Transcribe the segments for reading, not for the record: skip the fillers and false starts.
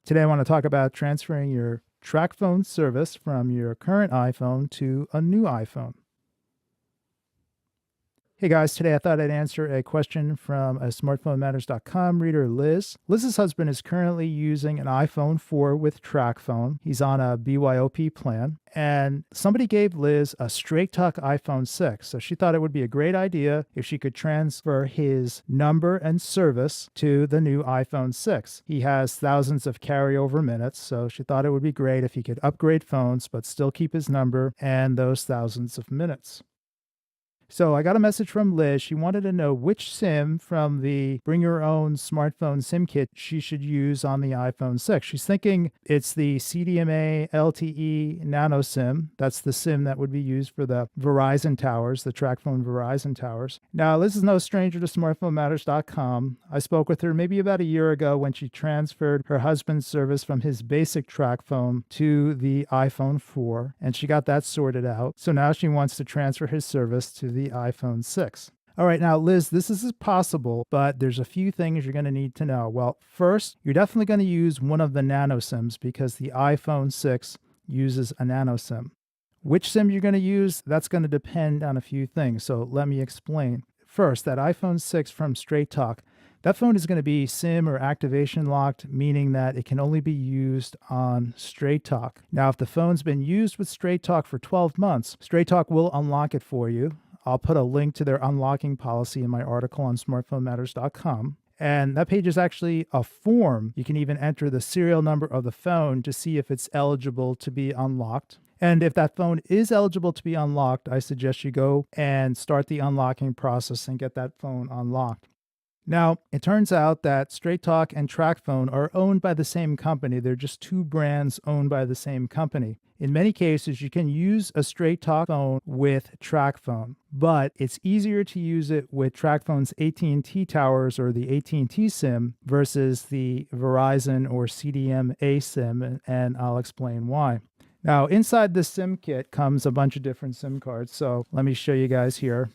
Today I want to talk about transferring your Tracfone service from your current iPhone to a new iPhone. Hey guys, today I thought I'd answer a question from a smartphonematters.com reader, Liz. Liz's husband is currently using an iPhone 4 with Tracfone. He's on a BYOP plan, and somebody gave Liz a straight talk iPhone 6. So she thought it would be a great idea if she could transfer his number and service to the new iPhone 6. He has thousands of carryover minutes, so she thought it would be great if he could upgrade phones but still keep his number and those thousands of minutes. So I got a message from Liz. She wanted to know which SIM from the Bring Your Own Smartphone SIM Kit she should use on the iPhone 6. She's thinking it's the CDMA LTE Nano SIM. That's the SIM that would be used for the Verizon towers, the Tracfone Verizon towers. Now, Liz is no stranger to smartphonematters.com. I spoke with her maybe about a year ago when she transferred her husband's service from his basic Tracfone to the iPhone 4, and she got that sorted out. So now she wants to transfer his service to the iPhone 6. All right, now, Liz, this is possible, but there's a few things you're going to need to know. Well, first, you're definitely going to use one of the nano SIMs because the iPhone 6 uses a nano SIM. Which SIM you're going to use, that's going to depend on a few things. So let me explain. First, that iPhone 6 from Straight Talk, that phone is going to be SIM or activation locked, meaning that it can only be used on Straight Talk. Now, if the phone's been used with Straight Talk for 12 months, Straight Talk will unlock it for you. I'll put a link to their unlocking policy in my article on smartphonematters.com. And that page is actually a form. You can even enter the serial number of the phone to see if it's eligible to be unlocked. And if that phone is eligible to be unlocked, I suggest you go and start the unlocking process and get that phone unlocked. Now, it turns out that Straight Talk and Tracfone are owned by the same company. They're just two brands owned by the same company. In many cases, you can use a Straight Talk phone with Tracfone, but it's easier to use it with Tracfone's AT&T towers or the AT&T SIM versus the Verizon or CDMA SIM, and I'll explain why. Now, inside the SIM kit comes a bunch of different SIM cards, so let me show you guys here.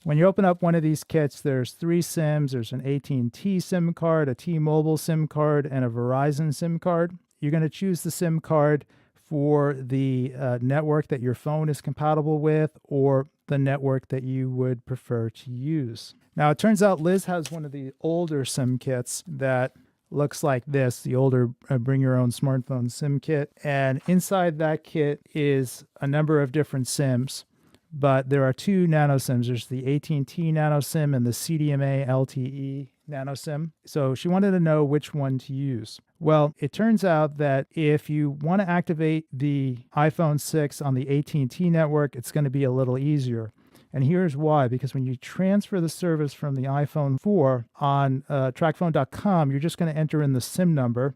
When you open up one of these kits, there's three SIMs. There's an AT&T SIM card, a T-Mobile SIM card, and a Verizon SIM card. You're going to choose the SIM card for the network that your phone is compatible with or the network that you would prefer to use. Now, it turns out Liz has one of the older SIM kits that looks like this, the older Bring Your Own Smartphone SIM kit. And inside that kit is a number of different SIMs. But there are two nano SIMs. There's the AT&T nano SIM and the CDMA LTE nano SIM. So she wanted to know which one to use. Well, it turns out that if you want to activate the iPhone 6 on the AT&T network, it's going to be a little easier. And here's why, because when you transfer the service from the iPhone 4 on Tracfone.com, you're just going to enter in the SIM number.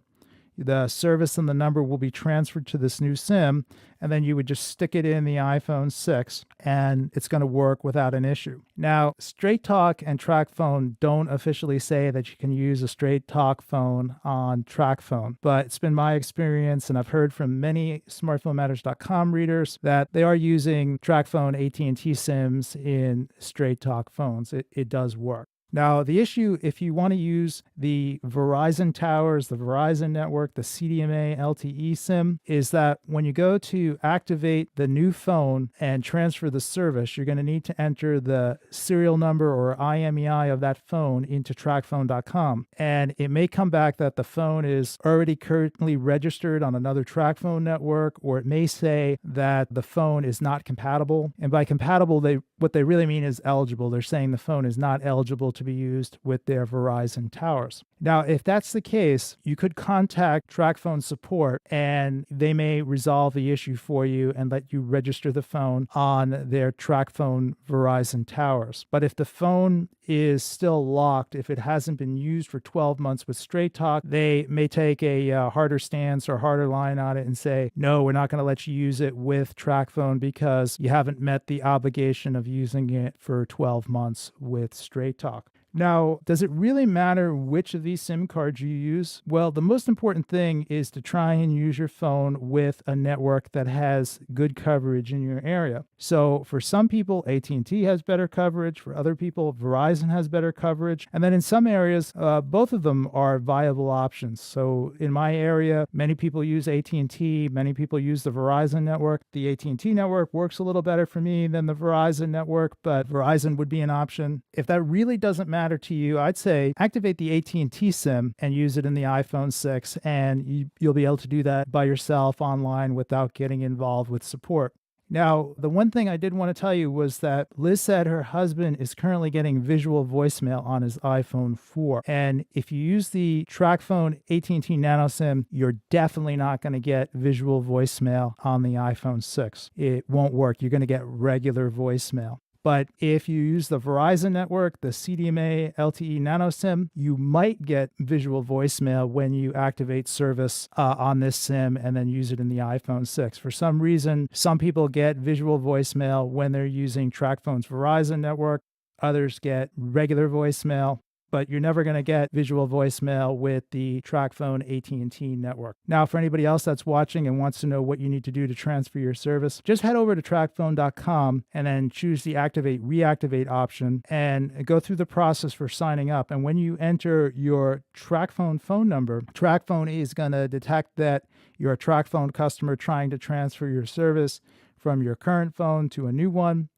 The service and the number will be transferred to this new SIM, and then you would just stick it in the iPhone 6, and it's going to work without an issue. Now, Straight Talk and Tracfone don't officially say that you can use a Straight Talk phone on Tracfone, but it's been my experience, and I've heard from many smartphonematters.com readers that they are using Tracfone AT&T SIMs in Straight Talk phones. It does work. Now, the issue, if you want to use the Verizon towers, the Verizon network, the CDMA LTE SIM, is that when you go to activate the new phone and transfer the service, you're going to need to enter the serial number or IMEI of that phone into Tracfone.com. And it may come back that the phone is already currently registered on another Tracfone network, or it may say that the phone is not compatible. And by compatible, what they really mean is eligible. They're saying the phone is not eligible to be used with their Verizon towers. Now, if that's the case, you could contact Tracfone support and they may resolve the issue for you and let you register the phone on their Tracfone Verizon towers. But if the phone is still locked, if it hasn't been used for 12 months with Straight Talk, they may take a harder stance or harder line on it and say, no, we're not going to let you use it with Tracfone because you haven't met the obligation of using it for 12 months with Straight Talk. Now, does it really matter which of these SIM cards you use? Well, the most important thing is to try and use your phone with a network that has good coverage in your area. So, for some people, AT&T has better coverage. For other people, Verizon has better coverage. And then in some areas, both of them are viable options. So, in my area, many people use AT&T. Many people use the Verizon network. The AT&T network works a little better for me than the Verizon network, but Verizon would be an option. If that really doesn't matter to you, I'd say activate the AT&T SIM and use it in the iPhone 6, and you'll be able to do that by yourself online without getting involved with support. Now, the one thing I did want to tell you was that Liz said her husband is currently getting visual voicemail on his iPhone 4. And if you use the Tracfone AT&T Nano SIM, you're definitely not going to get visual voicemail on the iPhone 6. It won't work. You're going to get regular voicemail. But if you use the Verizon network, the CDMA LTE Nano SIM, you might get visual voicemail when you activate service on this SIM and then use it in the iPhone 6. For some reason, some people get visual voicemail when they're using Tracfone's Verizon network. Others get regular voicemail, but you're never going to get visual voicemail with the Tracfone AT&T network. Now, for anybody else that's watching and wants to know what you need to do to transfer your service, just head over to tracfone.com and then choose the activate reactivate option and go through the process for signing up. And when you enter your Tracfone phone number, Tracfone is going to detect that you're a Tracfone customer trying to transfer your service from your current phone to a new one,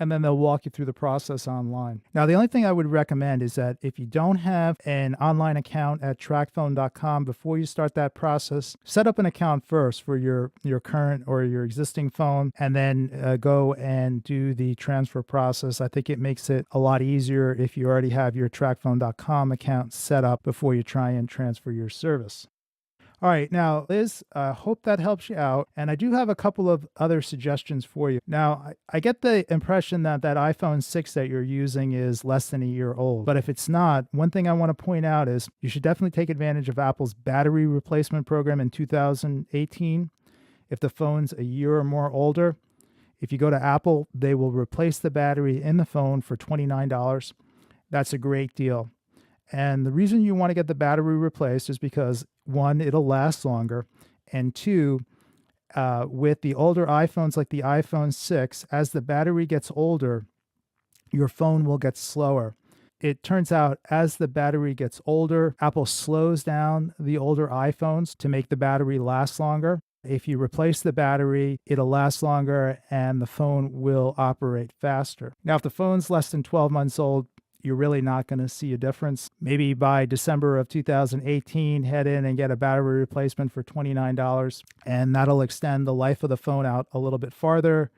and then they'll walk you through the process online. Now, the only thing I would recommend is that if you don't have an online account at tracfone.com, before you start that process, set up an account first for your current or your existing phone, and then go and do the transfer process. I think it makes it a lot easier if you already have your tracfone.com account set up before you try and transfer your service. All right, now, Liz, I hope that helps you out. And I do have a couple of other suggestions for you. Now, I get the impression that that iPhone 6 that you're using is less than a year old. But if it's not, one thing I want to point out is you should definitely take advantage of Apple's battery replacement program in 2018. If the phone's a year or more older, if you go to Apple, they will replace the battery in the phone for $29. That's a great deal. And the reason you want to get the battery replaced is because, one, it'll last longer, and two, with the older iPhones like the iPhone 6, as the battery gets older, your phone will get slower. It turns out as the battery gets older, Apple slows down the older iPhones to make the battery last longer. If you replace the battery, it'll last longer and the phone will operate faster. Now, if the phone's less than 12 months old, you're really not going to see a difference. Maybe by December of 2018, head in and get a battery replacement for $29, and that'll extend the life of the phone out a little bit farther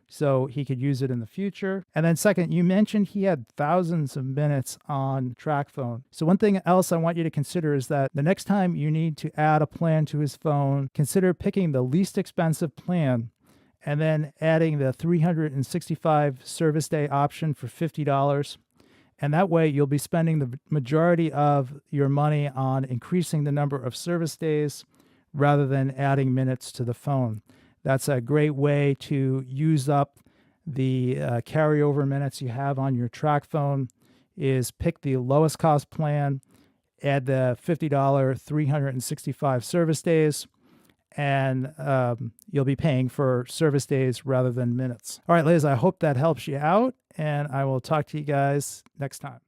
so he could use it in the future. And then second, you mentioned he had thousands of minutes on Tracfone. So one thing else I want you to consider is that the next time you need to add a plan to his phone, consider picking the least expensive plan and then adding the 365 service day option for $50. And that way you'll be spending the majority of your money on increasing the number of service days rather than adding minutes to the phone. That's a great way to use up the carryover minutes you have on your Tracfone, is pick the lowest cost plan, add the $50 365 service days, and you'll be paying for service days rather than minutes. All right, Liz, I hope that helps you out, and I will talk to you guys next time.